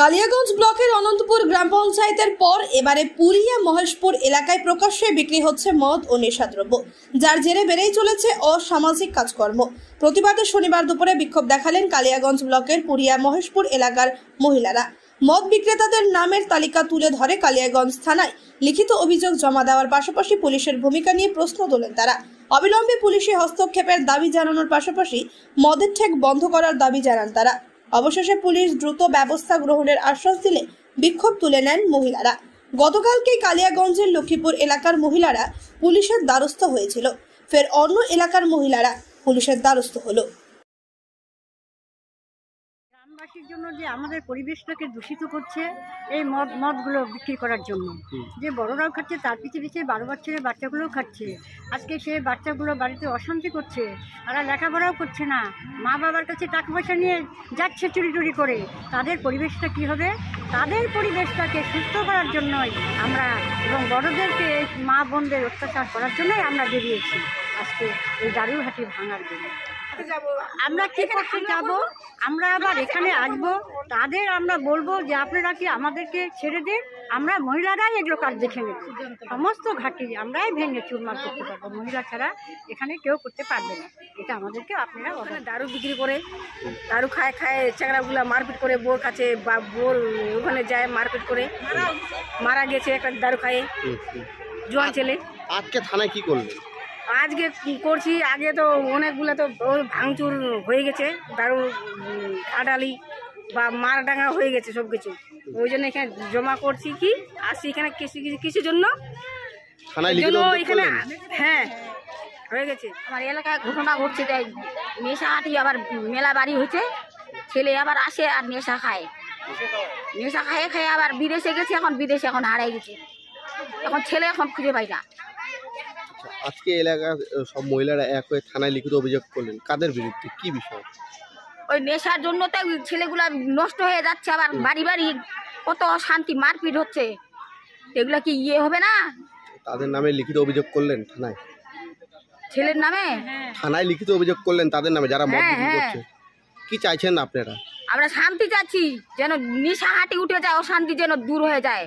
কালিয়াগঞ্জ ব্লকের অনন্তপুর গ্রাম পঞ্চায়েতের পর এবারে পুরিয়া মহেশপুর এলাকায় প্রকাশ্যে বিক্রি হচ্ছে মদ ও নেশাদ্রব্য, যার জেরে বেড়েই চলেছে অসামাজিক কাজকর্ম। প্রতিবাদে শনিবার দুপুরে বিক্ষোভ দেখালেন কালিয়াগঞ্জ ব্লকের পুরিয়া মহেশপুর এলাকার মহিলারা। মদ বিক্রেতাদের নামের তালিকা তুলে ধরে কালিয়াগঞ্জ থানায় লিখিত অভিযোগ জমা দেওয়ার পাশাপাশি পুলিশের ভূমিকা নিয়ে প্রশ্ন তোলেন তারা। অবিলম্বে পুলিশি হস্তক্ষেপের দাবি জানানোর পাশাপাশি মদের ঠেক বন্ধ করার দাবি জানান তারা। অবশেষে পুলিশ দ্রুত ব্যবস্থা গ্রহণের আশ্বাস দিলে বিক্ষোভ তুলে নেন মহিলারা। গতকালকেই কালিয়াগঞ্জের লক্ষ্মীপুর এলাকার মহিলারা পুলিশের দ্বারস্থ হয়েছিল, ফের অন্য এলাকার মহিলারা পুলিশের দ্বারস্থ হলো। গ্রামবাসীর জন্য যে আমাদের পরিবেশটাকে দূষিত করছে এই মদগুলো বিক্রি করার জন্য, যে বড়রাও খাচ্ছে তার পিছিয়ে পিছিয়ে 12 বছরের বাচ্চাগুলোও খাচ্ছে। আজকে সে বাচ্চাগুলো বাড়িতে অশান্তি করছে, তারা লেখাপড়াও করছে না, মা বাবার কাছে টাকা পয়সা নিয়ে যাচ্ছে চুরি টুরি করে। তাদের পরিবেশটা কি হবে? তাদের পরিবেশটাকে সুস্থ করার জন্যই আমরা এবং বড়দেরকে মা বোনদের অত্যাচার করার জন্যই আমরা বেরিয়েছি আজকে এই দারুহাটি ভাঙার জন্য। আমরা কি করতে যাব? আমরা আবার এখানে আসবো, তাদের আমরা বলবো যে আপনারা কি আমাদেরকে ছেড়ে দেন, আমরা মহিলারাই এগুলো কাজ দেখে নেব। সমস্ত ঘাটি আমরাই ভেঙে চুরমার করতে পারবো, মহিলা ছাড়া এখানে কেউ করতে পারবে না। এটা আমাদেরকে আপনারা দারু বিক্রি করে, দারু খায় চ্যাংড়াগুলা মারপিট করে, বোর কাছে বা বোর ওখানে যায় মারপিট করে মারা গেছে একটা দারু খায়ে জোয়ান ছেলে। আজকে থানায় কি করলেন? আজকে করছি, আগে তো অনেকগুলো তো ভাঙচুর হয়ে গেছে, দারু আডালি বা মারডাঙ্গা হয়ে গেছে সব কিছু। ওই জন্য এখানে জমা করছি, কি আসছি এখানে কিছুর জন্য এখানে। হ্যাঁ হয়ে গেছে। আমার এলাকায় ঘটনা ঘটছে, নেশা হাঁটি আবার মেলা বাড়ি হয়েছে, ছেলে আবার আসে আর নেশা খায়, নেশা খায় আবার বিদেশে গেছে, এখন বিদেশে এখন হারাই গেছে, এখন ছেলে এখন খুঁজে পাই না। আজকে এলাকার সব মহিলারা এক হয়ে থানায় লিখিত অভিযোগ করলেন, কাদের বিরুদ্ধে, কি বিষয়? ওই নেশার জন্য তো ছেলেগুলা নষ্ট হয়ে যাচ্ছে, আবার বাড়ি বাড়ি কত অশান্তি মারপিট হচ্ছে, এগুলা কি হবে না? তাদের নামে লিখিত অভিযোগ করলেন থানায়? ছেলের নামে থানায় লিখিত অভিযোগ করলেন তাদের নামে যারা মদ বিক্রি করছে। কি চাইছেন আপনারা? আমরা শান্তি চাচ্ছি, যেন নেশা হাঁটি উঠে যায়, অশান্তি যেন দূর হয়ে যায়।